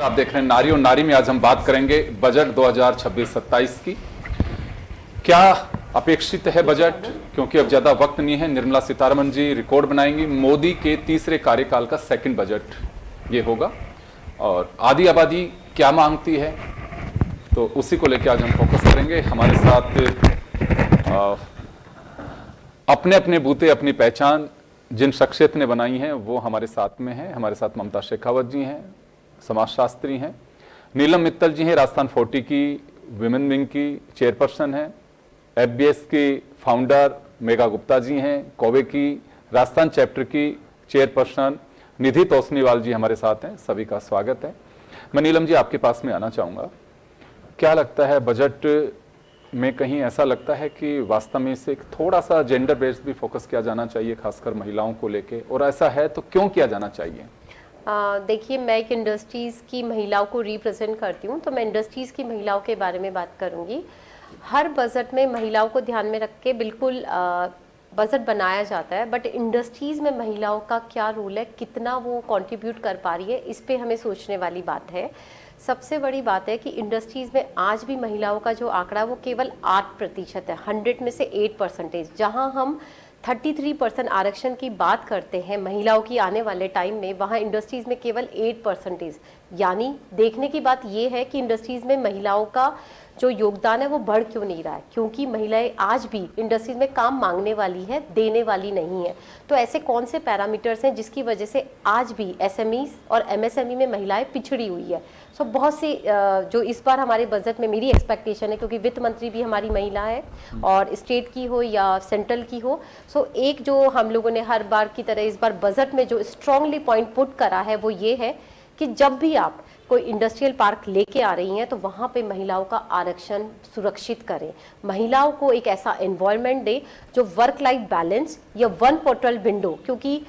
आप देख रहे हैं नारी और नारी में आज हम बात करेंगे बजट 2026-27 की। क्या अपेक्षित है बजट, क्योंकि अब ज्यादा वक्त नहीं है। निर्मला सीतारमण जी रिकॉर्ड बनाएंगी, मोदी के तीसरे कार्यकाल का सेकंड बजट ये होगा। और आधी आबादी क्या मांगती है, तो उसी को लेकर आज हम फोकस करेंगे। हमारे साथ अपने अपने बूते अपनी पहचान जिन शख्सियत ने बनाई है वो हमारे साथ में है। हमारे साथ ममता शेखावत जी हैं, समाजशास्त्री हैं। नीलम मित्तल जी हैं, राजस्थान 40 की विमेन विंग की चेयरपर्सन हैं। FBS की फाउंडर मेघा गुप्ता जी हैं, कोवे की राजस्थान चैप्टर की चेयरपर्सन निधि तोसनीवाल जी हमारे साथ हैं। सभी का स्वागत है। मैं नीलम जी आपके पास में आना चाहूँगा। क्या लगता है, बजट में कहीं ऐसा लगता है कि वास्तव में इसे थोड़ा सा जेंडर बेस्ड भी फोकस किया जाना चाहिए, खासकर महिलाओं को लेके, और ऐसा है तो क्यों किया जाना चाहिए? देखिए, मैं एक इंडस्ट्रीज़ की महिलाओं को रिप्रेजेंट करती हूँ, तो मैं इंडस्ट्रीज़ की महिलाओं के बारे में बात करूँगी। हर बजट में महिलाओं को ध्यान में रख के बिल्कुल बजट बनाया जाता है, बट इंडस्ट्रीज़ में महिलाओं का क्या रोल है, कितना वो कंट्रीब्यूट कर पा रही है, इस पे हमें सोचने वाली बात है। सबसे बड़ी बात है कि इंडस्ट्रीज़ में आज भी महिलाओं का जो आंकड़ा वो केवल 8% है, 100 में से 8%। जहाँ हम 33% आरक्षण की बात करते हैं महिलाओं की आने वाले टाइम में, वहाँ इंडस्ट्रीज़ में केवल 8%। यानी देखने की बात ये है कि इंडस्ट्रीज़ में महिलाओं का जो योगदान है वो बढ़ क्यों नहीं रहा है, क्योंकि महिलाएं आज भी इंडस्ट्रीज में काम मांगने वाली है, देने वाली नहीं है। तो ऐसे कौन से पैरामीटर्स हैं जिसकी वजह से आज भी SMEs और MSME में महिलाएं पिछड़ी हुई है? सो बहुत सी जो इस बार हमारे बजट में मेरी एक्सपेक्टेशन है, क्योंकि वित्त मंत्री भी हमारी महिला है और स्टेट की हो या सेंट्रल की हो, सो एक जो हम लोगों ने हर बार की तरह इस बार बजट में जो स्ट्रांगली पॉइंट पुट करा है वो ये है कि जब भी आप कोई इंडस्ट्रियल पार्क लेके आ रही हैं तो वहाँ पे महिलाओं का आरक्षण सुरक्षित करें, महिलाओं को एक ऐसा एनवायरनमेंट दे जो वर्क लाइफ बैलेंस या वन पोर्टल विंडो, क्योंकि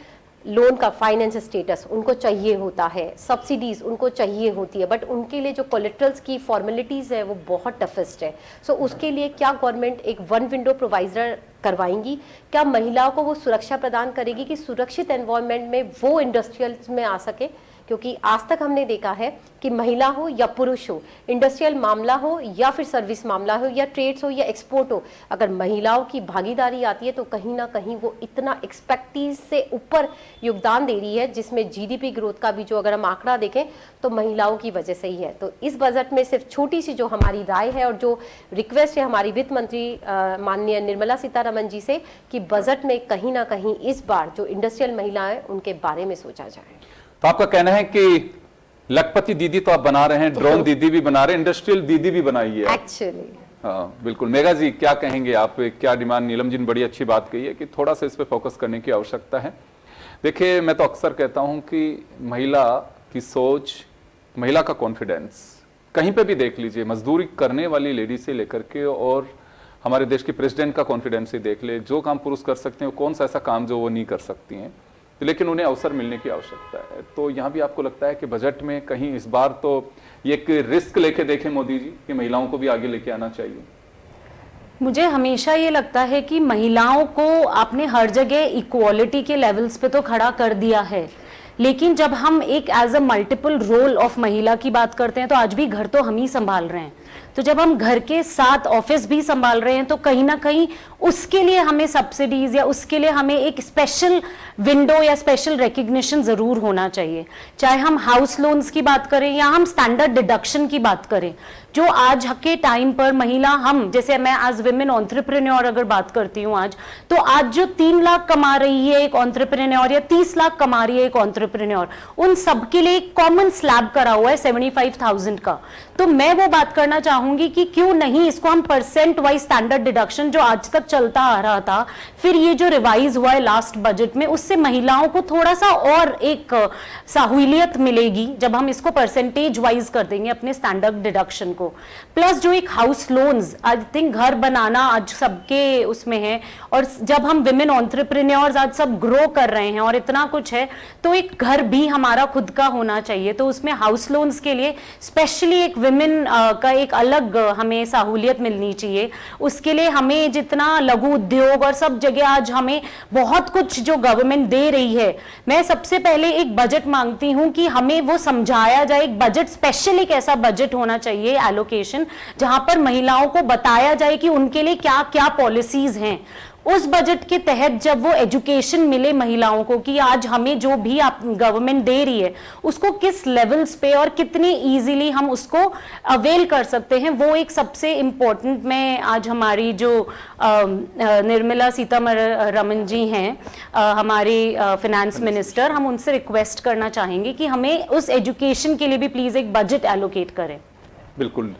लोन का फाइनेंस स्टेटस उनको चाहिए होता है, सब्सिडीज उनको चाहिए होती है, बट उनके लिए जो कोलेट्रल्स की फॉर्मेलिटीज़ है वो बहुत टफेस्ट है। सो उसके लिए क्या गवर्नमेंट एक वन विंडो प्रोवाइडर करवाएंगी? क्या महिलाओं को वो सुरक्षा प्रदान करेगी कि सुरक्षित एनवायरनमेंट में वो इंडस्ट्रियल्स में आ सके? क्योंकि आज तक हमने देखा है कि महिला हो या पुरुष हो, इंडस्ट्रियल मामला हो या फिर सर्विस मामला हो या ट्रेड्स हो या एक्सपोर्ट हो, अगर महिलाओं की भागीदारी आती है तो कहीं ना कहीं वो इतना एक्सपेक्टीज से ऊपर योगदान दे रही है, जिसमें GDP ग्रोथ का भी जो अगर हम आंकड़ा देखें तो महिलाओं की वजह से ही है। तो इस बजट में सिर्फ छोटी सी जो हमारी राय है और जो रिक्वेस्ट है हमारी वित्त मंत्री माननीय निर्मला सीतारमण जी से कि बजट में कहीं ना कहीं इस बार जो इंडस्ट्रियल महिलाएं उनके बारे में सोचा जाए। तो आपका कहना है कि लखपति दीदी तो आप बना रहे हैं, ड्रोन दीदी भी बना रहे हैं, इंडस्ट्रियल दीदी भी बनाई है एक्चुअली। हाँ बिल्कुल। मेघा जी क्या कहेंगे आप, क्या डिमांड? नीलम जी ने बड़ी अच्छी बात कही है कि थोड़ा सा इस पे फोकस करने की आवश्यकता है। देखिए, मैं तो अक्सर कहता हूं कि महिला की सोच, महिला का कॉन्फिडेंस कहीं पे भी देख लीजिए, मजदूरी करने वाली लेडी से लेकर के और हमारे देश के प्रेसिडेंट का कॉन्फिडेंस ही देख ले। जो काम पुरुष कर सकते हैं, कौन सा ऐसा काम जो वो नहीं कर सकती हैं, लेकिन उन्हें अवसर मिलने की आवश्यकता है। तो यहाँ भी आपको लगता है कि बजट में कहीं इस बार तो ये एक रिस्क लेके देखें मोदी जी कि महिलाओं को भी आगे लेके आना चाहिए? मुझे हमेशा ये लगता है कि महिलाओं को आपने हर जगह इक्वालिटी के लेवल्स पे तो खड़ा कर दिया है, लेकिन जब हम एक as a multiple role of महिला की बात करते हैं तो आज भी घर तो हम ही संभाल रहे हैं। तो जब हम घर के साथ ऑफिस भी संभाल रहे हैं तो कहीं ना कहीं उसके लिए हमें सब्सिडीज या उसके लिए हमें एक स्पेशल विंडो या स्पेशल रिकग्निशन जरूर होना चाहिए। चाहे हम हाउस लोन्स की बात करें या हम स्टैंडर्ड डिडक्शन की बात करें, जो आज के टाइम पर महिला, हम जैसे मैं आज विमेन एंटरप्रेन्योर अगर बात करती हूँ आज, तो आज जो 3 लाख कमा रही है एक एंटरप्रेन्योर या 30 लाख कमा रही है एक एंटरप्रेन्योर, उन सबके लिए एक कॉमन स्लैब करा हुआ है 75,000 का। तो मैं वो बात करना चाहूंगी कि क्यों नहीं इसको हम परसेंट वाइज स्टैंडर्ड डिडक्शन जो आज तक चलता आ रहा था, फिर ये जो रिवाइज हुआ है लास्ट बजट में, उससे महिलाओं को थोड़ा सा और एक सहूलियत मिलेगी जब हम इसको परसेंटेज वाइज कर देंगे अपने स्टैंडर्ड डिडक्शन को। को, प्लस जो एक हाउस लोन्स, आई थिंक घर बनाना आज सबके उसमें है, और जब हम विमेन एंटरप्रेन्योर्स आज सब ग्रो कर रहे हैं और इतना कुछ है, तो एक घर भी हमारा खुद का होना चाहिए। तो उसमें हाउस लोन्स के लिए स्पेशली एक विमेन का एक अलग हमें सहूलियत मिलनी चाहिए। उसके लिए हमें जितना लघु उद्योग और सब जगह आज हमें बहुत कुछ जो गवर्नमेंट दे रही है, मैं सबसे पहले एक बजट मांगती हूं कि हमें वो समझाया जाए। एक बजट, स्पेशल एक ऐसा बजट होना चाहिए एलोकेशन, जहां पर महिलाओं को बताया जाए कि उनके लिए क्या क्या पॉलिसीज हैं। उस बजट के तहत जब वो एजुकेशन मिले महिलाओं को कि आज हमें जो भी आप गवर्नमेंट दे रही है उसको किस लेवल्स पे और कितनी इजीली हम उसको अवेल कर सकते हैं, वो एक सबसे इम्पोर्टेंट, मैं आज हमारी जो निर्मला सीतारमण जी हैं, हमारी फाइनेंस मिनिस्टर, हम उनसे रिक्वेस्ट करना चाहेंगे कि हमें उस एजुकेशन के लिए भी प्लीज एक बजट एलोकेट करें। बिल्कुल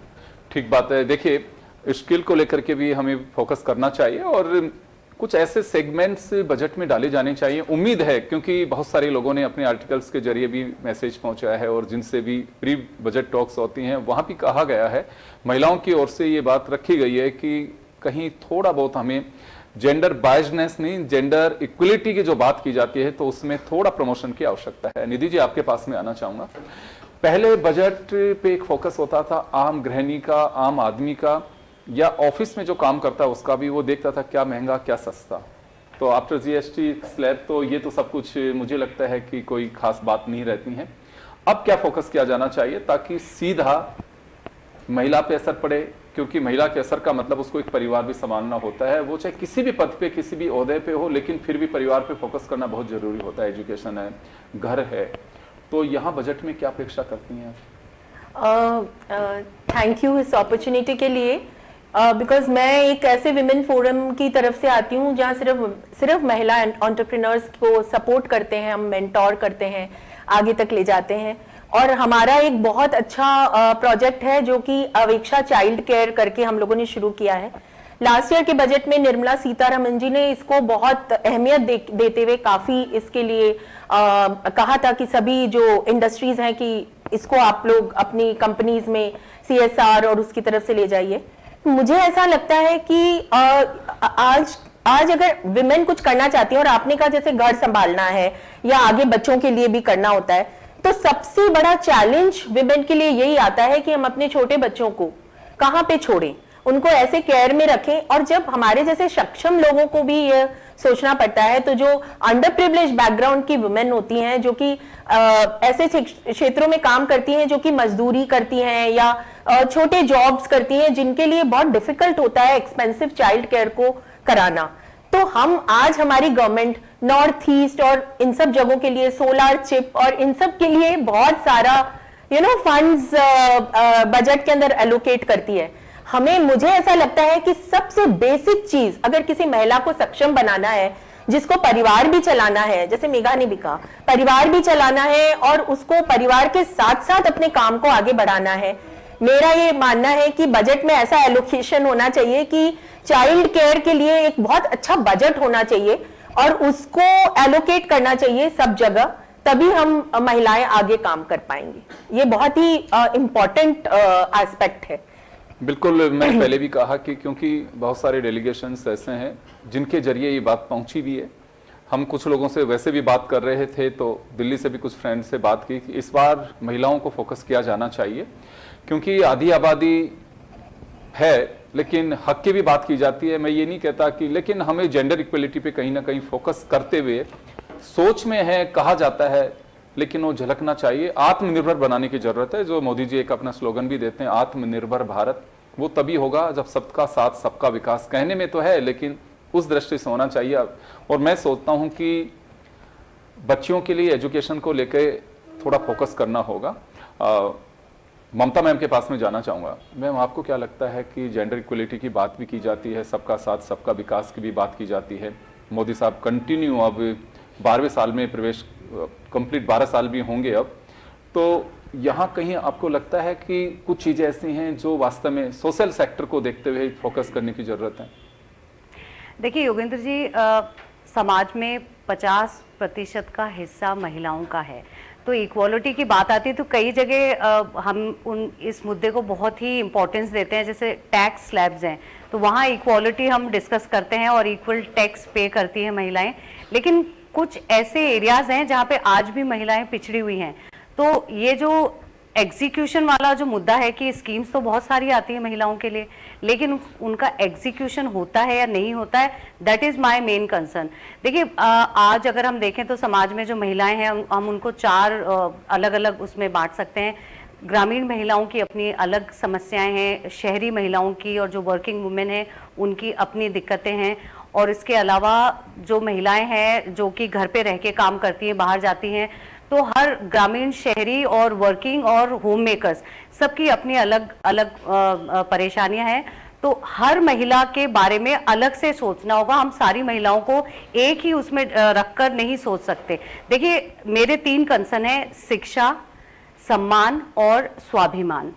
ठीक बात है। देखिए, स्किल को लेकर के भी हमें फोकस करना चाहिए और कुछ ऐसे सेगमेंट्स बजट में डाले जाने चाहिए। उम्मीद है, क्योंकि बहुत सारे लोगों ने अपने आर्टिकल्स के जरिए भी मैसेज पहुंचाया है और जिनसे भी प्री बजट टॉक्स होती हैं, वहां भी कहा गया है, महिलाओं की ओर से ये बात रखी गई है कि कहीं थोड़ा बहुत हमें जेंडर बायसनेस नहीं, जेंडर इक्वलिटी की जो बात की जाती है, तो उसमें थोड़ा प्रमोशन की आवश्यकता है। निधि जी, आपके पास में आना चाहूंगा। पहले बजट पे एक फोकस होता था आम गृहिणी का, आम आदमी का, या ऑफिस में जो काम करता है उसका भी, वो देखता था क्या महंगा क्या सस्ता। तो आफ्टर जीएसटी स्लैब तो ये तो सब कुछ मुझे लगता है कि कोई खास बात नहीं रहती है। अब क्या फोकस किया जाना चाहिए ताकि सीधा महिला पे असर पड़े, क्योंकि महिला के असर का मतलब उसको एक परिवार भी संभालना होता है, वो चाहे किसी भी पद पे, किसी भी ओहदे पे हो, लेकिन फिर भी परिवार पे फोकस करना बहुत जरूरी होता है। एजुकेशन है, घर है, तो यहाँ बजट में क्या अपेक्षा करती हैं आप? थैंक यू इस अपॉर्चुनिटी के लिए, बिकॉज मैं एक ऐसे विमेन फोरम की तरफ से आती हूँ जहाँ सिर्फ महिला एंटरप्रेन्योर्स को सपोर्ट करते हैं, हम मेंटोर करते हैं, आगे तक ले जाते हैं। और हमारा एक बहुत अच्छा प्रोजेक्ट है जो कि अवेक्षा चाइल्ड केयर करके हम लोगों ने शुरू किया है। लास्ट ईयर के बजट में निर्मला सीतारमण जी ने इसको बहुत अहमियत देते हुए काफी इसके लिए कहा था कि सभी जो इंडस्ट्रीज हैं कि इसको आप लोग अपनी कंपनीज में CSR और उसकी तरफ से ले जाइए। मुझे ऐसा लगता है कि आज अगर विमेन कुछ करना चाहती है, और आपने कहा जैसे घर संभालना है या आगे बच्चों के लिए भी करना होता है, तो सबसे बड़ा चैलेंज विमेन के लिए यही आता है कि हम अपने छोटे बच्चों को कहाँ पे छोड़ें, उनको ऐसे केयर में रखें। और जब हमारे जैसे सक्षम लोगों को भी ये सोचना पड़ता है, तो जो अंडर प्रिविलेज बैकग्राउंड की वुमेन होती हैं, जो कि ऐसे क्षेत्रों में काम करती हैं, जो कि मजदूरी करती हैं या छोटे जॉब्स करती हैं, जिनके लिए बहुत डिफिकल्ट होता है एक्सपेंसिव चाइल्ड केयर को कराना, तो हम आज हमारी गवर्नमेंट नॉर्थ ईस्ट और इन सब जगहों के लिए सोलार चिप और इन सब के लिए बहुत सारा फंड्स बजट के अंदर एलोकेट करती है। मुझे ऐसा लगता है कि सबसे बेसिक चीज, अगर किसी महिला को सक्षम बनाना है, जिसको परिवार भी चलाना है, जैसे मेघा ने भी कहा, परिवार भी चलाना है और उसको परिवार के साथ साथ अपने काम को आगे बढ़ाना है, मेरा ये मानना है कि बजट में ऐसा एलोकेशन होना चाहिए कि चाइल्ड केयर के लिए एक बहुत अच्छा बजट होना चाहिए और उसको एलोकेट करना चाहिए सब जगह, तभी हम महिलाएं आगे काम कर पाएंगी। ये बहुत ही इंपॉर्टेंट एस्पेक्ट है। बिल्कुल, मैंने पहले भी कहा कि क्योंकि बहुत सारे डेलीगेशंस ऐसे हैं जिनके जरिए ये बात पहुंची भी है। हम कुछ लोगों से वैसे भी बात कर रहे थे, तो दिल्ली से भी कुछ फ्रेंड से बात की कि इस बार महिलाओं को फोकस किया जाना चाहिए, क्योंकि आधी आबादी है लेकिन हक की भी बात की जाती है। मैं ये नहीं कहता कि, लेकिन हमें जेंडर इक्वलिटी पे कहीं ना कहीं फोकस करते हुए, सोच में है, कहा जाता है, लेकिन वो झलकना चाहिए। आत्मनिर्भर बनाने की जरूरत है, जो मोदी जी एक अपना स्लोगन भी देते हैं, आत्मनिर्भर भारत। वो तभी होगा जब सबका साथ सबका विकास, कहने में तो है लेकिन उस दृष्टि से होना चाहिए। और मैं सोचता हूं कि बच्चियों के लिए एजुकेशन को लेकर थोड़ा फोकस करना होगा। ममता मैम के पास में जाना चाहूंगा। मैम, आपको क्या लगता है कि जेंडर इक्वलिटी की बात भी की जाती है, सबका साथ सबका विकास की भी बात की जाती है, मोदी साहब कंटिन्यू अब 12वें साल में प्रवेश, कंप्लीट 12 साल भी होंगे अब, तो यहाँ कहीं आपको लगता है कि कुछ चीजें ऐसी हैं जो वास्तव में सोशल सेक्टर को देखते हुए फोकस करने की जरूरत है? देखिए योगेंद्र जी, समाज में 50% का हिस्सा महिलाओं का है, तो इक्वालिटी की बात आती है तो कई जगह हम इस मुद्दे को बहुत ही इम्पोर्टेंस देते हैं, जैसे टैक्स स्लैब्स हैं तो वहाँ इक्वालिटी हम डिस्कस करते हैं और इक्वल टैक्स पे करती हैं महिलाएं, लेकिन कुछ ऐसे एरियाज हैं जहाँ पे आज भी महिलाएं पिछड़ी हुई हैं। तो ये जो एग्जीक्यूशन वाला जो मुद्दा है कि स्कीम्स तो बहुत सारी आती है महिलाओं के लिए, लेकिन उनका एग्जीक्यूशन होता है या नहीं होता है, that is my main concern. देखिए आज अगर हम देखें तो समाज में जो महिलाएं हैं हम उनको 4 अलग अलग उसमें बांट सकते हैं। ग्रामीण महिलाओं की अपनी अलग समस्याएं हैं, शहरी महिलाओं की और जो वर्किंग वुमेन है उनकी अपनी दिक्कतें हैं, और इसके अलावा जो महिलाएं हैं जो कि घर पे रह के काम करती हैं, बाहर जाती हैं, तो हर ग्रामीण, शहरी और वर्किंग और होम मेकर्स सबकी अपनी अलग अलग परेशानियां हैं। तो हर महिला के बारे में अलग से सोचना होगा, हम सारी महिलाओं को एक ही उसमें रखकर नहीं सोच सकते। देखिए मेरे 3 कंसर्न है, शिक्षा, सम्मान और स्वाभिमान,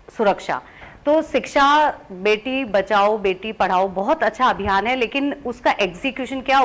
सुरक्षा। तो शिक्षा, बेटी बचाओ बेटी पढ़ाओ बहुत अच्छा अभियान है, लेकिन उसका एग्जीक्यूशन क्या,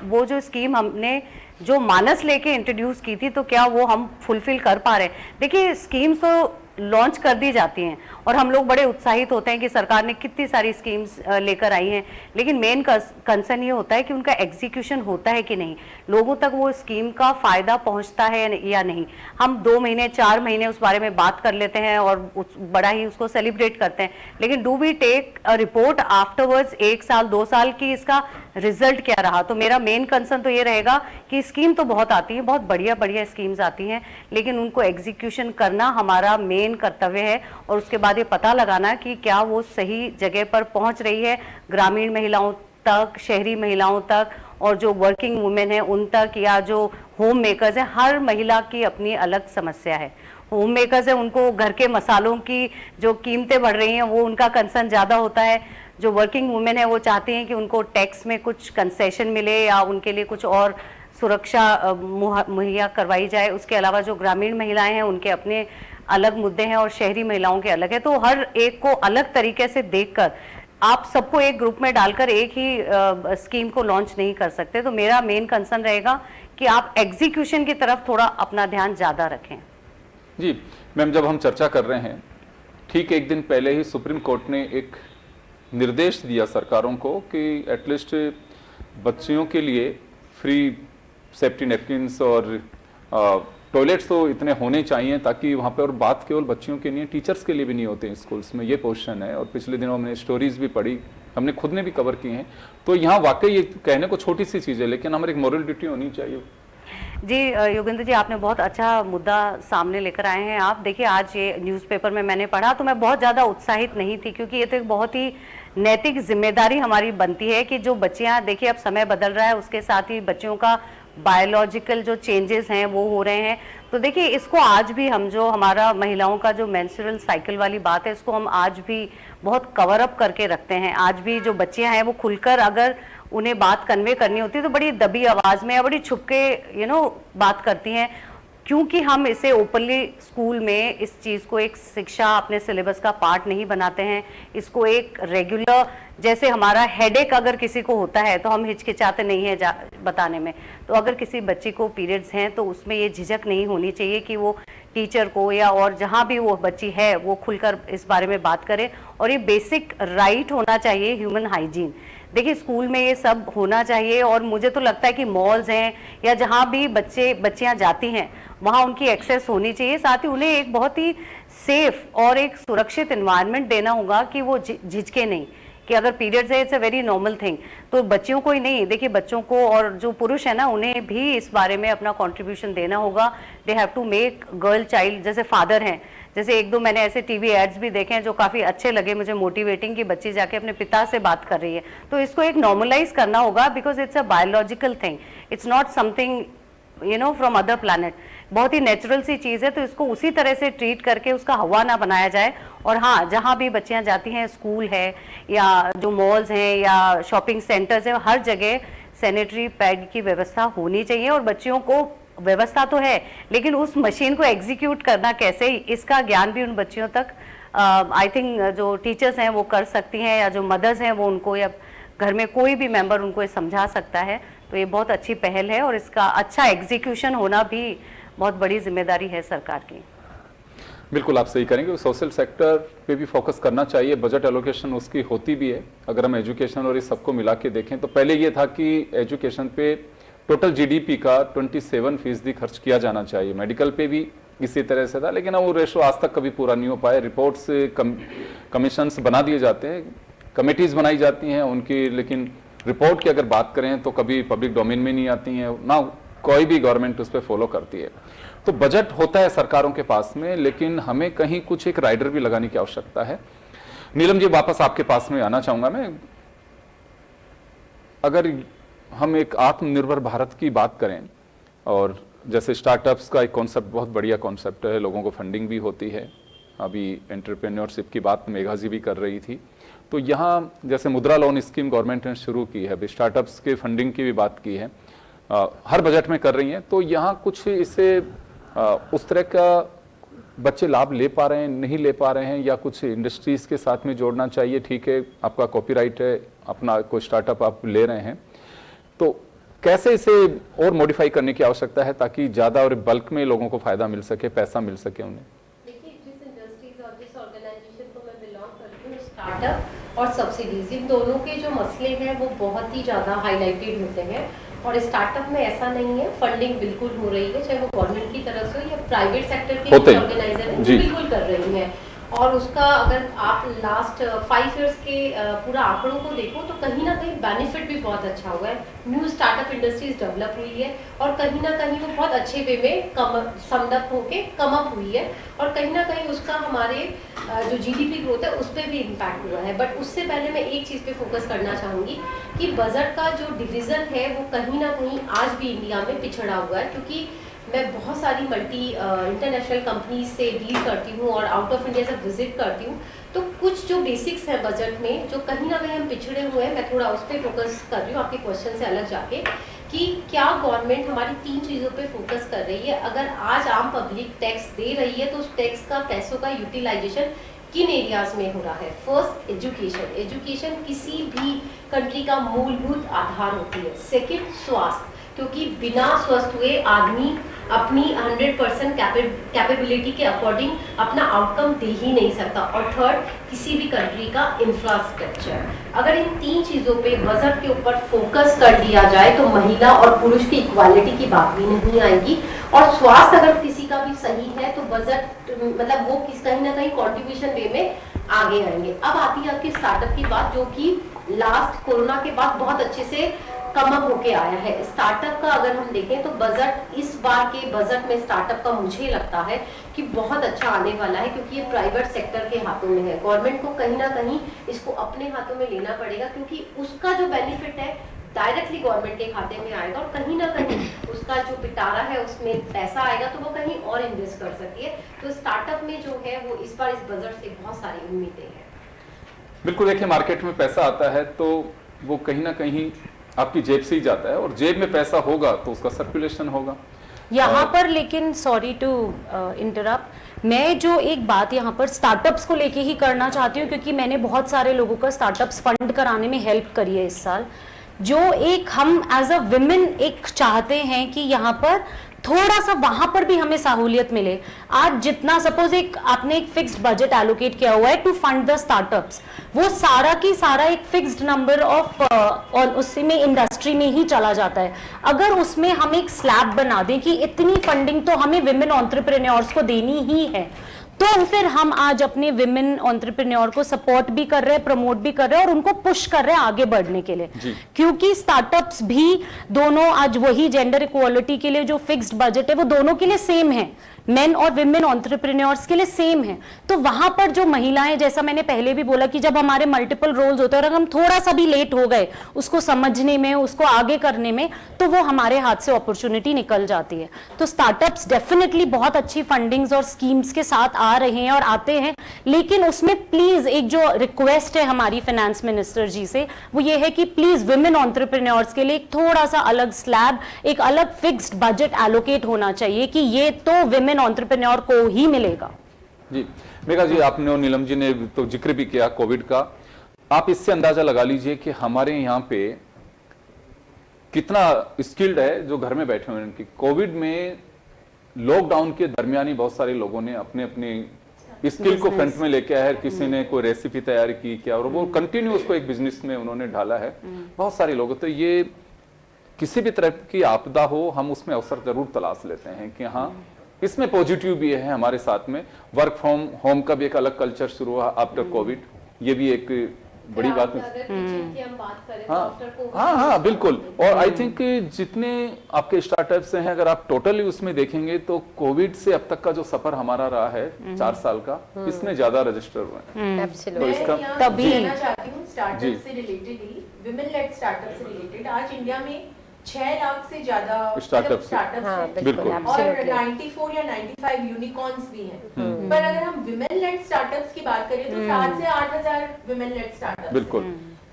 वो जो स्कीम हमने जो मानस लेके इंट्रोड्यूस की थी तो क्या वो हम फुलफिल कर पा रहे हैं। देखिए स्कीम्स तो लॉन्च कर दी जाती हैं और हम लोग बड़े उत्साहित होते हैं कि सरकार ने कितनी सारी स्कीम्स लेकर आई हैं, लेकिन मेन कंसर्न ये होता है कि उनका एग्जीक्यूशन होता है कि नहीं, लोगों तक वो स्कीम का फायदा पहुंचता है या नहीं। हम 2 महीने 4 महीने उस बारे में बात कर लेते हैं और बड़ा ही उसको सेलिब्रेट करते हैं, लेकिन do we take a report afterwards 1 साल 2 साल की इसका रिजल्ट क्या रहा। तो मेरा मेन कंसर्न तो ये रहेगा कि स्कीम तो बहुत आती है, बहुत बढ़िया बढ़िया स्कीम्स आती हैं, लेकिन उनको एग्जीक्यूशन करना हमारा मेन कर्तव्य है, और उसके बाद ये पता लगाना कि क्या वो सही जगह पर पहुंच रही है, ग्रामीण महिलाओं तक, शहरी महिलाओं तक, और जो वर्किंग वुमेन है उन तक, या जो होम मेकर्स है। हर महिला की अपनी अलग समस्या है। होम मेकर्स है उनको घर के मसालों की जो कीमतें बढ़ रही हैं वो उनका कंसर्न ज़्यादा होता है। जो वर्किंग वुमेन है वो चाहती हैं कि उनको टैक्स में कुछ कंसेशन मिले या उनके लिए कुछ और सुरक्षा मुहैया करवाई जाए। उसके अलावा जो ग्रामीण महिलाएं हैं उनके अपने अलग मुद्दे हैं और शहरी महिलाओं के अलग है। तो हर एक को अलग तरीके से देखकर आप सबको एक ग्रुप में डालकर एक ही स्कीम को लॉन्च नहीं कर सकते। तो मेरा मेन कंसर्न रहेगा कि आप एग्जीक्यूशन की तरफ थोड़ा अपना ध्यान ज़्यादा रखें। जी मैम, जब हम चर्चा कर रहे हैं, ठीक 1 दिन पहले ही सुप्रीम कोर्ट ने एक निर्देश दिया सरकारों को कि एटलीस्ट बच्चियों के लिए फ्री सेफ्टी नैपकिन्स और टॉयलेट्स तो इतने होने चाहिए ताकि वहाँ पे, और बात केवल बच्चियों के नहीं, टीचर्स के लिए भी नहीं होते हैं स्कूल्स में, ये पोजीशन है। और पिछले दिनों हमने स्टोरीज भी पढ़ी, हमने खुद ने भी कवर की हैं। तो यहाँ वाकई ये कहने को छोटी सी चीज़ है, लेकिन हमारी एक मोरल ड्यूटी होनी चाहिए। जी योगेंद्र जी, आपने बहुत अच्छा मुद्दा सामने लेकर आए हैं। आप देखिए आज ये न्यूज़पेपर में मैंने पढ़ा तो मैं बहुत ज़्यादा उत्साहित नहीं थी, क्योंकि ये तो एक बहुत ही नैतिक जिम्मेदारी हमारी बनती है कि जो बच्चियां, देखिए अब समय बदल रहा है, उसके साथ ही बच्चियों का बायोलॉजिकल जो चेंजेस हैं वो हो रहे हैं। तो देखिए इसको आज भी हम, जो हमारा महिलाओं का जो मेंस्ट्रुअल साइकिल वाली बात है, इसको हम आज भी बहुत कवर अप करके रखते हैं। आज भी जो बच्चियां हैं वो खुलकर अगर उन्हें बात कन्वे करनी होती है तो बड़ी दबी आवाज़ में या बड़ी छुप के बात करती हैं, क्योंकि हम इसे ओपनली स्कूल में इस चीज़ को एक शिक्षा, अपने सिलेबस का पार्ट नहीं बनाते हैं। इसको एक रेगुलर, जैसे हमारा हेडेक अगर किसी को होता है तो हम हिचकिचाते नहीं है बताने में, तो अगर किसी बच्ची को पीरियड्स हैं तो उसमें ये झिझक नहीं होनी चाहिए कि वो टीचर को या और जहाँ भी वो बच्ची है वो खुलकर इस बारे में बात करे। और ये बेसिक राइट होना चाहिए, ह्यूमन हाइजीन। देखिए स्कूल में ये सब होना चाहिए, और मुझे तो लगता है कि मॉल्स हैं या जहाँ भी बच्चियाँ जाती हैं वहाँ उनकी एक्सेस होनी चाहिए। साथ ही उन्हें एक बहुत ही सेफ और एक सुरक्षित एनवायरनमेंट देना होगा कि वो झिझके नहीं, कि अगर पीरियड्स है it's a very normal thing. तो बच्चियों को ही नहीं, देखिए बच्चों को और जो पुरुष है ना, उन्हें भी इस बारे में अपना कंट्रीब्यूशन देना होगा। They have to make girl child, जैसे फादर हैं, जैसे 1-2 मैंने ऐसे टीवी एड्स भी देखे हैं जो काफ़ी अच्छे लगे मुझे, मोटिवेटिंग, कि बच्ची जाके अपने पिता से बात कर रही है। तो इसको एक नॉर्मलाइज करना होगा, because it's a biological thing, it's not something from other planet. बहुत ही नेचुरल सी चीज़ है, तो इसको उसी तरह से ट्रीट करके उसका हवा ना बनाया जाए। और हाँ, जहाँ भी बच्चियाँ जाती हैं, स्कूल है या जो मॉल्स हैं या शॉपिंग सेंटर्स हैं, हर जगह सैनिटरी पैड की व्यवस्था होनी चाहिए। और बच्चियों को व्यवस्था तो है, लेकिन उस मशीन को एग्जीक्यूट करना कैसे, इसका ज्ञान भी उन बच्चियों तक आई थिंक जो टीचर्स हैं वो कर सकती हैं, या जो मदर्स हैं वो उनको, या घर में कोई भी मेंबर उनको ये समझा सकता है। तो ये बहुत अच्छी पहल है और इसका अच्छा एग्जीक्यूशन होना भी बहुत बड़ी जिम्मेदारी है सरकार की। बिल्कुल आप सही करेंगे, सोशल सेक्टर पे भी फोकस करना चाहिए, बजट एलोकेशन उसकी होती भी है। अगर हम एजुकेशन और इस सबको मिला के देखें तो पहले ये था कि एजुकेशन पे टोटल जीडीपी का 27% खर्च किया जाना चाहिए, मेडिकल पे भी इसी तरह से था, लेकिन वो रेशो आज तक कभी पूरा नहीं हो पाया। रिपोर्ट्स कमीशंस बना दिए जाते हैं, कमेटीज बनाई जाती हैं उनकी, लेकिन रिपोर्ट की अगर बात करें तो कभी पब्लिक डोमेन में नहीं आती हैं, ना कोई भी गवर्नमेंट उस पर फॉलो करती है। तो बजट होता है सरकारों के पास में, लेकिन हमें कहीं कुछ एक राइडर भी लगाने की आवश्यकता है। नीलम जी, वापस आपके पास में आना चाहूंगा मैं। अगर हम एक आत्मनिर्भर भारत की बात करें, और जैसे स्टार्टअप्स का एक कॉन्सेप्ट बहुत बढ़िया कॉन्सेप्ट है, लोगों को फंडिंग भी होती है, अभी एंटरप्रेन्योरशिप की बात मेघा जी भी कर रही थी, तो यहाँ जैसे मुद्रा लोन स्कीम गवर्नमेंट ने शुरू की है, अभी स्टार्टअप्स के फंडिंग की भी बात की है, हर बजट में कर रही हैं, तो यहाँ कुछ इससे उस तरह का बच्चे लाभ ले पा रहे हैं, नहीं ले पा रहे हैं, या कुछ इंडस्ट्रीज के साथ में जोड़ना चाहिए? ठीक है, आपका कॉपीराइट है, अपना कोई स्टार्टअप आप ले रहे हैं, तो कैसे इसे और मॉडिफाई करने की आवश्यकता है ताकि ज्यादा और बल्क में लोगों को फायदा मिल सके, पैसा मिल सके उन्हें? देखिए, जिस इंडस्ट्रीज और जिस ऑर्गेनाइजेशन को मैं बिलोंग करती हूँ, स्टार्टअप और सब्सिडीज, इन दोनों के जो मसले हैं वो बहुत ही ज़्यादा हाईलाइटेड होते हैं। और स्टार्टअप में ऐसा नहीं है, फंडिंग बिल्कुल हो रही है, चाहे वो गवर्नमेंट की तरफ से हो या प्राइवेट सेक्टर के ऑर्गेनाइजर हैं जो बिल्कुल कर रही हैं। और उसका अगर आप लास्ट 5 इयर्स के पूरा आंकड़ों को देखो तो कहीं ना कहीं बेनिफिट भी बहुत अच्छा हुआ है, न्यू स्टार्टअप इंडस्ट्रीज डेवलप हुई है, और कहीं ना कहीं वो बहुत अच्छे वे में समअप होके कम अप हुई है, और कहीं ना कहीं उसका हमारे जो जीडीपी ग्रोथ है उस पर भी इम्पैक्ट हुआ है। बट उससे पहले मैं एक चीज़ पे फोकस करना चाहूँगी कि बजट का जो डिवीज़न है वो कहीं ना कहीं आज भी इंडिया में पिछड़ा हुआ है, क्योंकि मैं बहुत सारी इंटरनेशनल कंपनीज से डील करती हूँ और आउट ऑफ इंडिया से विजिट करती हूँ, तो कुछ जो बेसिक्स हैं बजट में जो कहीं ना कहीं हम पिछड़े हुए हैं, मैं थोड़ा उस पर फोकस कर रही हूँ आपके क्वेश्चन से अलग जाके, कि क्या गवर्नमेंट हमारी 3 चीज़ों पे फोकस कर रही है। अगर आज आम पब्लिक टैक्स दे रही है तो उस टैक्स का पैसों का यूटिलाइजेशन किन एरियाज में हो रहा है? First, education. एजुकेशन किसी भी कंट्री का मूलभूत आधार होती है। सेकंड, स्वास्थ्य, क्योंकि बिना स्वस्थ हुए आदमी अपनी 100% कैपेबिलिटी के अकॉर्डिंग अपना आउटकम दे ही नहीं सकता। और थर्ड, किसी भी कंट्री का इंफ्रास्ट्रक्चर। अगर इन 3 चीज़ों पे बजट के ऊपर फोकस कर दिया जाए तो महिला और पुरुष की इक्वालिटी की बात भी नहीं आएगी, और स्वास्थ्य अगर किसी का भी सही है तो बजट मतलब वो कहीं ना कहीं कॉन्ट्रीब्यूशन वे में आगे आएंगे। अब आती है आपकी स्टार्टअप की बात, जो कि लास्ट कोरोना के बाद बहुत अच्छे से कम अप होके आया है। स्टार्टअप का अगर हम देखें तो बजट, इस बार के बजट में स्टार्टअप का मुझे लगता है कि बहुत अच्छा आने वाला है, क्योंकि ये प्राइवेट सेक्टर के हाथों में है। गवर्नमेंट को कहीं ना कहीं इसको अपने हाथों में लेना पड़ेगा, क्योंकि उसका जो बेनिफिट है डायरेक्टली गवर्नमेंट के खाते में आएगा, और कहीं ना कहीं उसका जो पिटारा है उसमें पैसा आएगा तो वो कहीं और इन्वेस्ट कर सकती है। तो स्टार्टअप में जो है वो इस बार इस बजट से बहुत सारी उम्मीदें हैं। बिल्कुल, देखिए मार्केट में पैसा आता है तो वो कहीं ना कहीं आपकी जेब से ही जाता है, और जेब में पैसा होगा तो उसका सर्कुलेशन होगा। यहाँ पर लेकिन सॉरी टू इंटरप्ट, मैं जो एक बात यहाँ पर स्टार्टअप्स को लेके ही करना चाहती हूँ, क्योंकि मैंने बहुत सारे लोगों का स्टार्टअप्स फंड कराने में हेल्प करी है इस साल। जो एक हम एज अ विमेन एक चाहते हैं कि यहाँ पर थोड़ा सा वहां पर भी हमें सहूलियत मिले। आज जितना सपोज एक आपने एक फिक्स्ड बजट एलोकेट किया हुआ है टू फंड द स्टार्टअप्स, वो सारा की सारा एक फिक्स्ड नंबर ऑफ और उसी में इंडस्ट्री में ही चला जाता है। अगर उसमें हम एक स्लैब बना दें कि इतनी फंडिंग तो हमें विमेन एंटरप्रेन्योर्स को देनी ही है, तो फिर हम आज अपने विमेन एंटरप्रेन्योर को सपोर्ट भी कर रहे हैं, प्रमोट भी कर रहे हैं और उनको पुश कर रहे हैं आगे बढ़ने के लिए। क्योंकि स्टार्टअप्स भी दोनों आज वही जेंडर इक्वालिटी के लिए जो फिक्स्ड बजट है वो दोनों के लिए सेम है, मेन और विमेन एंटरप्रेन्योर्स के लिए सेम है। तो वहां पर जो महिलाएं, जैसा मैंने पहले भी बोला कि जब हमारे मल्टीपल रोल्स होते हैं और अगर हम थोड़ा सा भी लेट हो गए उसको समझने में, उसको आगे करने में, तो वो हमारे हाथ से अपॉर्चुनिटी निकल जाती है। तो स्टार्टअप्स डेफिनेटली बहुत अच्छी फंडिंग्स और स्कीम्स के साथ आ रहे हैं और आते हैं, लेकिन उसमें प्लीज एक जो रिक्वेस्ट है हमारी फाइनेंस मिनिस्टर जी से वो ये है कि प्लीज विमेन एंटरप्रेन्योर्स के लिए थोड़ा सा अलग स्लैब, एक अलग फिक्स्ड बजट एलोकेट होना चाहिए कि ये तो विमेन एंटरप्रेन्योर को ही मिलेगा। जी मेघा जी, आपने और नीलम जी ने तो जिक्र भी किया कोविड का। आप इससे अंदाजा लगा लीजिए कि हमारे यहाँ पे कितना स्किल्ड है जो घर में बैठे हुए हैं। कोविड में लॉकडाउन के दरमियान ही बहुत सारे लोगों ने अपने अपने स्किल को फ्रंट में लेके आया है, किसी ने कोई रेसिपी तैयार की क्या, और वो कंटिन्यू उसको एक बिजनेस में उन्होंने ढाला है। बहुत सारे लोग, तो ये किसी भी तरह की आपदा हो हम उसमें अवसर जरूर तलाश लेते हैं कि हाँ इसमें पॉजिटिव भी है हमारे साथ में। वर्क फ्रॉम होम का भी एक अलग कल्चर शुरू हुआ आफ्टर कोविड, ये भी एक बड़ी बात है। हाँ हाँ बिल्कुल। और आई थिंक जितने आपके स्टार्टअप्स हैं अगर आप टोटली उसमें देखेंगे तो कोविड से अब तक का जो सफर हमारा रहा है 4 साल का, इसमें ज्यादा रजिस्टर हुए हैं। तो इसका तभी कहना चाहती हूँ स्टार्टअप से रिलेटेड ही, विमेन लेड स्टार्टअप से रिलेटेड, आज इंडिया में 6 लाख से ज्यादा स्टार्टअप्स बिल्कुल, और 94 या 95 यूनिकॉर्न्स भी हैं। पर अगर हम विमेन लेड स्टार्टअप्स की बात करें तो 7 से 8,000 विमेन लेड स्टार्टअप्स बिल्कुल।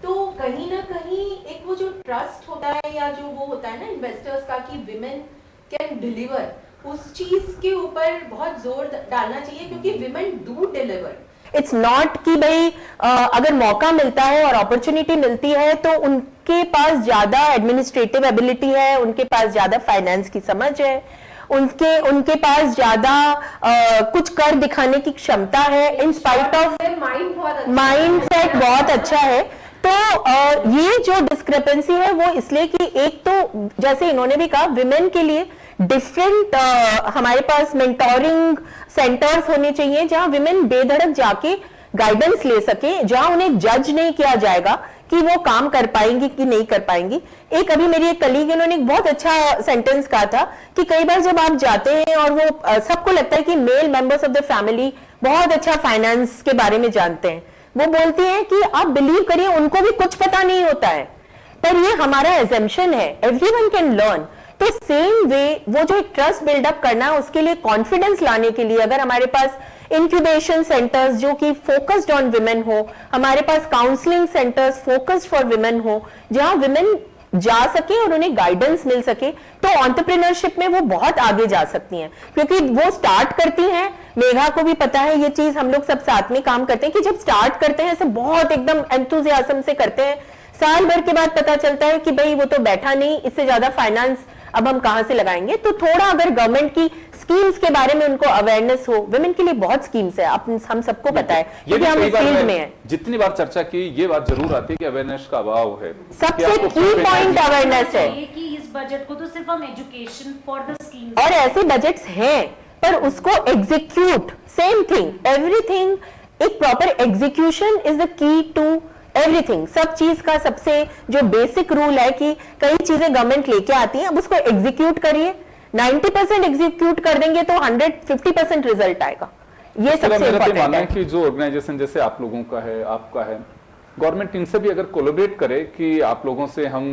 तो कहीं ना कहीं एक वो जो ट्रस्ट होता है या जो वो होता है ना इन्वेस्टर्स का कि विमेन कैन डिलीवर, उस चीज के ऊपर बहुत जोर डालना चाहिए क्योंकि women do deliver. It's not कि भाई अगर मौका मिलता है और अपॉर्चुनिटी मिलती है तो उनके पास ज्यादा एडमिनिस्ट्रेटिव एबिलिटी है, उनके पास ज्यादा फाइनेंस की समझ है, उनके पास ज्यादा कुछ कर दिखाने की क्षमता है, in spite of mind set बहुत अच्छा है। तो ये जो डिस्क्रिपेंसी है वो इसलिए कि एक तो जैसे इन्होंने भी कहा विमेन के लिए डिफरेंट हमारे पास मेंटोरिंग सेंटर्स होने चाहिए जहां विमेन बेधड़क जाके गाइडेंस ले सके, जहां उन्हें जज नहीं किया जाएगा कि वो काम कर पाएंगी कि नहीं कर पाएंगी। एक अभी मेरी एक कलीग, उन्होंने एक बहुत अच्छा सेंटेंस कहा था कि कई बार जब आप जाते हैं और वो सबको लगता है कि male members of the family बहुत अच्छा फाइनेंस के बारे में जानते हैं, वो बोलती हैं कि आप बिलीव करिए उनको भी कुछ पता नहीं होता है, पर ये हमारा एजम्पशन है, एवरीवन कैन लर्न। तो सेम वे वो जो एक ट्रस्ट बिल्डअप करना है उसके लिए कॉन्फिडेंस लाने के लिए अगर हमारे पास इंक्यूबेशन सेंटर्स जो कि फोकस्ड ऑन विमेन हो, हमारे पास counselling centres focused for women हो, जहां विमेन जा सके और उन्हें गाइडेंस मिल सके, तो एंटरप्रेन्योरशिप में वो बहुत आगे जा सकती हैं क्योंकि वो स्टार्ट करती हैं। मेघा को भी पता है ये चीज, हम लोग सब साथ में काम करते हैं कि जब स्टार्ट करते हैं सब बहुत एकदम एंथुसियाज्म से करते हैं, साल भर के बाद पता चलता है कि भाई वो तो बैठा नहीं, इससे ज्यादा फाइनेंस अब हम कहां से लगाएंगे। तो थोड़ा अगर गवर्नमेंट की स्कीम्स के बारे में उनको अवेयरनेस हो, विमेन के लिए बहुत स्कीम्स है, हम सबको पता है क्योंकि हम इस फील्ड में हैं। जितनी बार चर्चा की ये बात जरूर आती है कि अवेयरनेस का अभाव है। सबसे की पॉइंट अवेयरनेस है कि इस बजट को तो सिर्फ हम एजुकेशन फॉर द स्कीम्स, और ऐसे बजट्स हैं पर उसको एग्जीक्यूट, सेम थिंग एवरीथिंग, एक proper execution is the key to everything. सब चीज का सबसे जो बेसिक रूल है कि कई चीजें गवर्नमेंट लेके आती है, अब उसको एग्जीक्यूट करिए। 90% एग्जीक्यूट कर देंगे तो 150% रिजल्ट आएगा। ये सबसे इंपॉर्टेंट है कि जो ऑर्गेनाइजेशन जैसे आप लोगों का है, आपका है, गवर्नमेंट इनसे भी अगर कोलैबोरेट करे कि आप लोगों से हम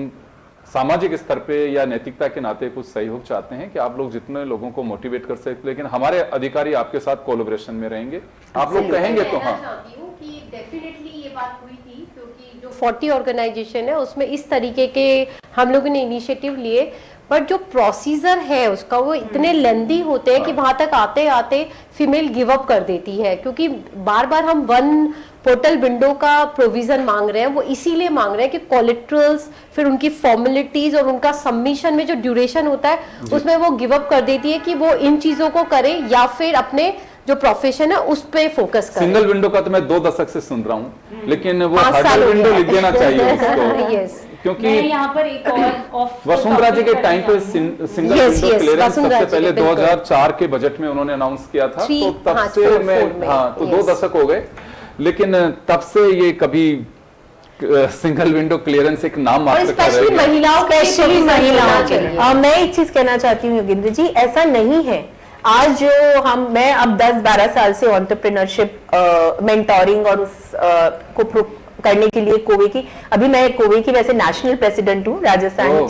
सामाजिक स्तर पे या नैतिकता के नाते कुछ सहयोग चाहते हैं कि आप लोग जितने लोगों को मोटिवेट कर सकते, लेकिन हमारे अधिकारी आपके साथ कोलैबोरेशन में रहेंगे, आप लोग कहेंगे तो हाँ। डेफिनेटली ये बात हुई थी क्योंकि जो 40 ऑर्गेनाइजेशन है उसमें इस तरीके के हम लोगों ने इनिशिएटिव लिए, बट जो प्रोसीजर है उसका वो इतने लेंदी होते हैं कि वहां तक आते आते फीमेल गिव अप कर देती है, क्योंकि बार बार हम वन पोर्टल विंडो का प्रोविजन मांग रहे हैं। वो इसीलिए मांग रहे हैं कि कोलेट्रल्स, फिर उनकी फॉर्मेलिटीज और उनका सबमिशन में जो ड्यूरेशन होता है उसमें वो गिव अप कर देती है कि वो इन चीजों को करे या फिर अपने जो प्रोफेशन है उस पे फोकस करें। सिंगल विंडो का तो मैं 2 दशक से सुन रहा हूँ, लेकिन वो हर्डल विंडो लिख देना चाहिए उसको। यस, क्योंकि यहाँ पर एक और वसुंधरा जी के टाइम पे सिंगल विंडो क्लियरेंस सबसे पहले 2004 के बजट में उन्होंने अनाउंस किया था, तो तब से मैं तो 2 दशक हो गए, लेकिन तब से ये कभी सिंगल विंडो क्लियरेंस एक नाम मात्र का रह गया। महिलाओं के लिए मैं एक चीज कहना चाहती हूँ योगेंद्र जी, ऐसा नहीं है। आज जो मैं अब 10-12 साल से एंटरप्रेन्योरशिप मेंटोरिंग और उस को करने के लिए कोवे की, अभी मैं कोवे की वैसे नेशनल प्रेसिडेंट हूँ राजस्थान।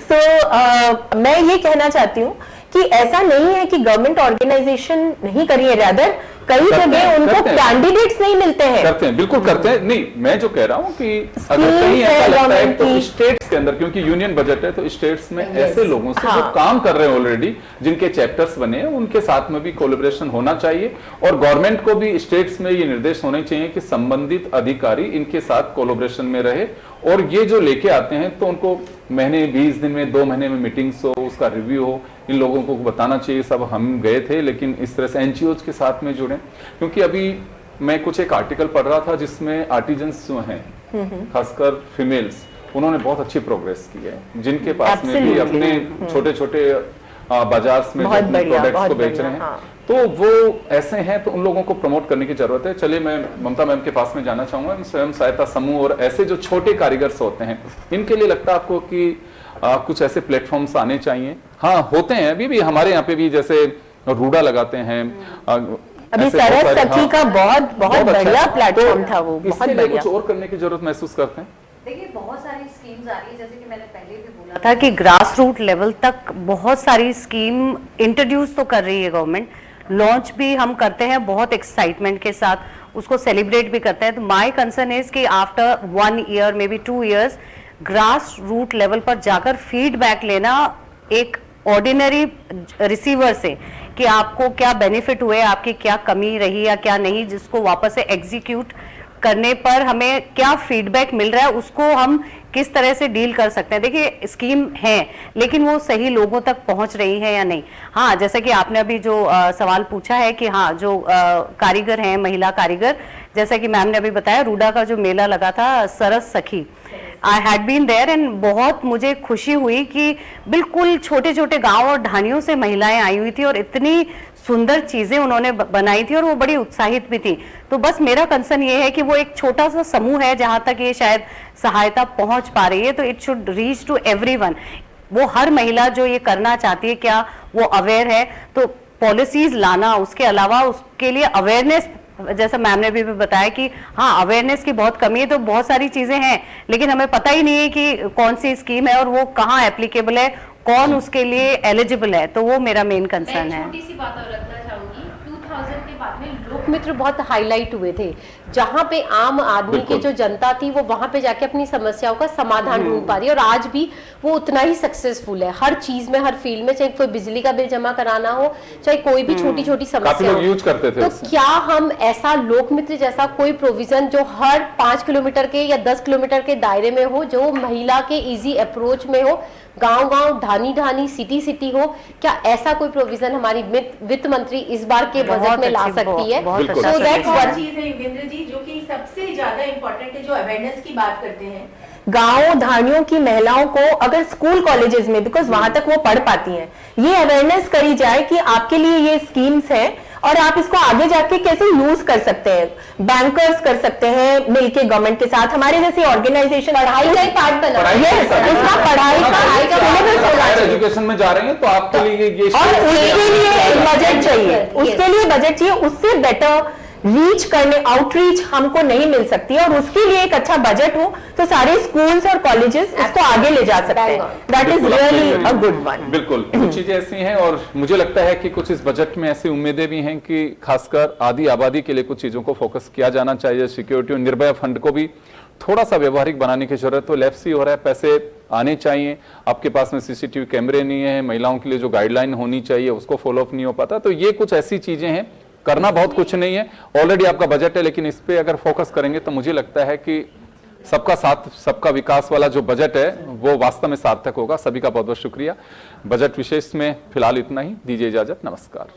सो मैं ये कहना चाहती हूँ कि ऐसा नहीं है कि गवर्नमेंट ऑर्गेनाइजेशन नहीं करी है, रादर कई जगह उनको कैंडिडेट्स नहीं मिलते हैं। करते हैं, बिल्कुल करते हैं। नहीं, मैं जो कह रहा हूँ कि अगर कहीं ऐसा लगता है तो स्टेट्स के अंदर, क्योंकि यूनियन बजट है तो स्टेट्स में ऐसे लोगों से जो काम कर रहे हैं ऑलरेडी, जिनके चैप्टर्स बने हैं, उनके साथ में भी कोलैबोरेशन होना चाहिए। और गवर्नमेंट को भी स्टेट्स में ये निर्देश होने चाहिए कि संबंधित अधिकारी इनके साथ कोलैबोरेशन में रहे, और ये जो लेके आते हैं तो उनको महीने 20 दिन में 2 महीने में मीटिंग्स हो, उसका रिव्यू हो, इन लोगों को बताना चाहिए। सब हम गए थे, लेकिन इस तरह से एनजीओज के साथ में जुड़े, क्योंकि अभी मैं कुछ एक आर्टिकल पढ़ रहा था जिसमें आर्टिजन्स जो हैं, खासकर फीमेल्स, उन्होंने बहुत अच्छी प्रोग्रेस की है, जिनके पास में भी अपने छोटे छोटे बाजार में जो अपने प्रोडक्ट्स को बेच रहे हैं। हाँ। तो वो ऐसे हैं, तो उन लोगों को प्रमोट करने की जरूरत है। चलिए मैं ममता मैम के पास में जाना चाहूंगा। स्वयं सहायता समूह और ऐसे जो छोटे कारीगर्स होते हैं, इनके लिए लगता है आपको कि कुछ ऐसे प्लेटफॉर्म्स आने चाहिए? हाँ, होते हैं अभी भी हमारे यहाँ पे भी, जैसे रूडा लगाते हैं, अभी सरस सखी का बहुत बढ़िया प्लेटफॉर्म था वो, बहुत बढ़िया। कुछ और करने की जरूरत महसूस करते हैं? देखिए बहुत सारी स्कीम्स आ रही है, जैसे कि मैंने पहले भी बोला था कि ग्रास रूट लेवल तक बहुत सारी स्कीम इंट्रोड्यूस तो कर रही है गवर्नमेंट, लॉन्च भी हम करते हैं बहुत एक्साइटमेंट के साथ, उसको सेलिब्रेट भी करते हैं। तो माय कंसर्न इज कि after 1 year maybe 2 years grass root level पर जाकर फीडबैक लेना एक ऑर्डिनरी रिसीवर से कि आपको क्या बेनिफिट हुए, आपकी क्या कमी रही या क्या नहीं, जिसको वापस से एग्जीक्यूट करने पर हमें क्या फीडबैक मिल रहा है, उसको हम किस तरह से डील कर सकते हैं। देखिए स्कीम है, लेकिन वो सही लोगों तक पहुंच रही है या नहीं। हाँ, जैसे कि आपने अभी जो सवाल पूछा है कि हाँ जो कारीगर हैं, महिला कारीगर, जैसा कि मैम ने अभी बताया, रूडा का जो मेला लगा था Saras Sakhi, I had been there and बहुत मुझे खुशी हुई कि बिल्कुल छोटे छोटे गांव और ढानियों से महिलाएं आई हुई थी और इतनी सुंदर चीजें उन्होंने बनाई थी और वो बड़ी उत्साहित भी थी। तो बस मेरा कंसर्न ये है कि वो एक छोटा सा समूह है जहां तक ये शायद सहायता पहुंच पा रही है, तो it should reach to everyone. वो हर महिला जो ये करना चाहती है, क्या वो अवेयर है, तो पॉलिसीज लाना, उसके अलावा उसके लिए अवेयरनेस, जैसा मैम ने भी बताया कि हाँ अवेयरनेस की बहुत कमी है, तो बहुत सारी चीजें हैं लेकिन हमें पता ही नहीं है कि कौन सी स्कीम है और वो कहाँ एप्लीकेबल है, कौन उसके लिए एलिजिबल है, तो वो मेरा मेन कंसर्न है। छोटी सी बात और रखना चाहूंगी, 2000 के बाद में लोकमित्र बहुत हाईलाइट हुए थे, जहां पे आम आदमी की जो जनता थी वो वहां पे जाके अपनी समस्याओं का समाधान ढूंढ पा रही है, और आज भी वो उतना ही सक्सेसफुल है हर चीज में, हर फील्ड में, चाहे कोई बिजली का बिल जमा कराना हो, चाहे कोई भी छोटी छोटी समस्या हो। यूज करते थे तो क्या हम ऐसा लोकमित्र जैसा कोई प्रोविजन जो हर 5 किलोमीटर के या 10 किलोमीटर के दायरे में हो, जो महिला के इजी अप्रोच में हो, गांव गांव, ढानी ढानी, सिटी सिटी हो, क्या ऐसा कोई प्रोविजन हमारी वित्त मंत्री इस बार के बजट में ला सकती है? So that's one चीज है योगेंद्र जी, जो कि सबसे ज्यादा इम्पोर्टेंट है, जो अवेयरनेस की बात करते हैं। गांव धानियों की महिलाओं को अगर स्कूल कॉलेजेस में, बिकॉज वहां तक वो पढ़ पाती हैं, ये अवेयरनेस करी जाए कि आपके लिए ये स्कीम्स हैं और आप इसको आगे जाके कैसे यूज कर सकते हैं। बैंकर्स कर सकते हैं मिलके गवर्नमेंट के साथ, हमारे जैसे ऑर्गेनाइजेशन पढ़ाई का एक पार्ट बना, उसका पढ़ाई का सिलेबस होना चाहिए। एजुकेशन में जा रहे हैं तो आपके लिए ये और उसके लिए बजट चाहिए, उसके लिए बजट चाहिए, उससे बेटर रीच करने, आउटरीच हमको नहीं मिल सकती, और उसके लिए एक अच्छा बजट हो तो सारे स्कूल्स और कॉलेजेस इसको आगे ले जा सकते हैं। That is really a good one. बिल्कुल, कुछ चीजें ऐसी हैं और मुझे लगता है कि कुछ इस बजट में ऐसी उम्मीदें भी हैं कि खासकर आदि आबादी के लिए कुछ चीजों को फोकस किया जाना चाहिए। सिक्योरिटी और निर्भया फंड को भी थोड़ा सा व्यवहारिक बनाने की जरूरत। तो लैप्स ही हो रहा है, पैसे आने चाहिए। आपके पास में सीसीटीवी कैमरे नहीं है, महिलाओं के लिए जो गाइडलाइन होनी चाहिए उसको फॉलो अप नहीं हो पाता। तो ये कुछ ऐसी चीजें हैं, करना बहुत कुछ नहीं है, ऑलरेडी आपका बजट है, लेकिन इस पे अगर फोकस करेंगे तो मुझे लगता है कि सबका साथ सबका विकास वाला जो बजट है वो वास्तव में सार्थक होगा। सभी का बहुत बहुत शुक्रिया। बजट विशेष में फिलहाल इतना ही, दीजिए इजाजत, नमस्कार।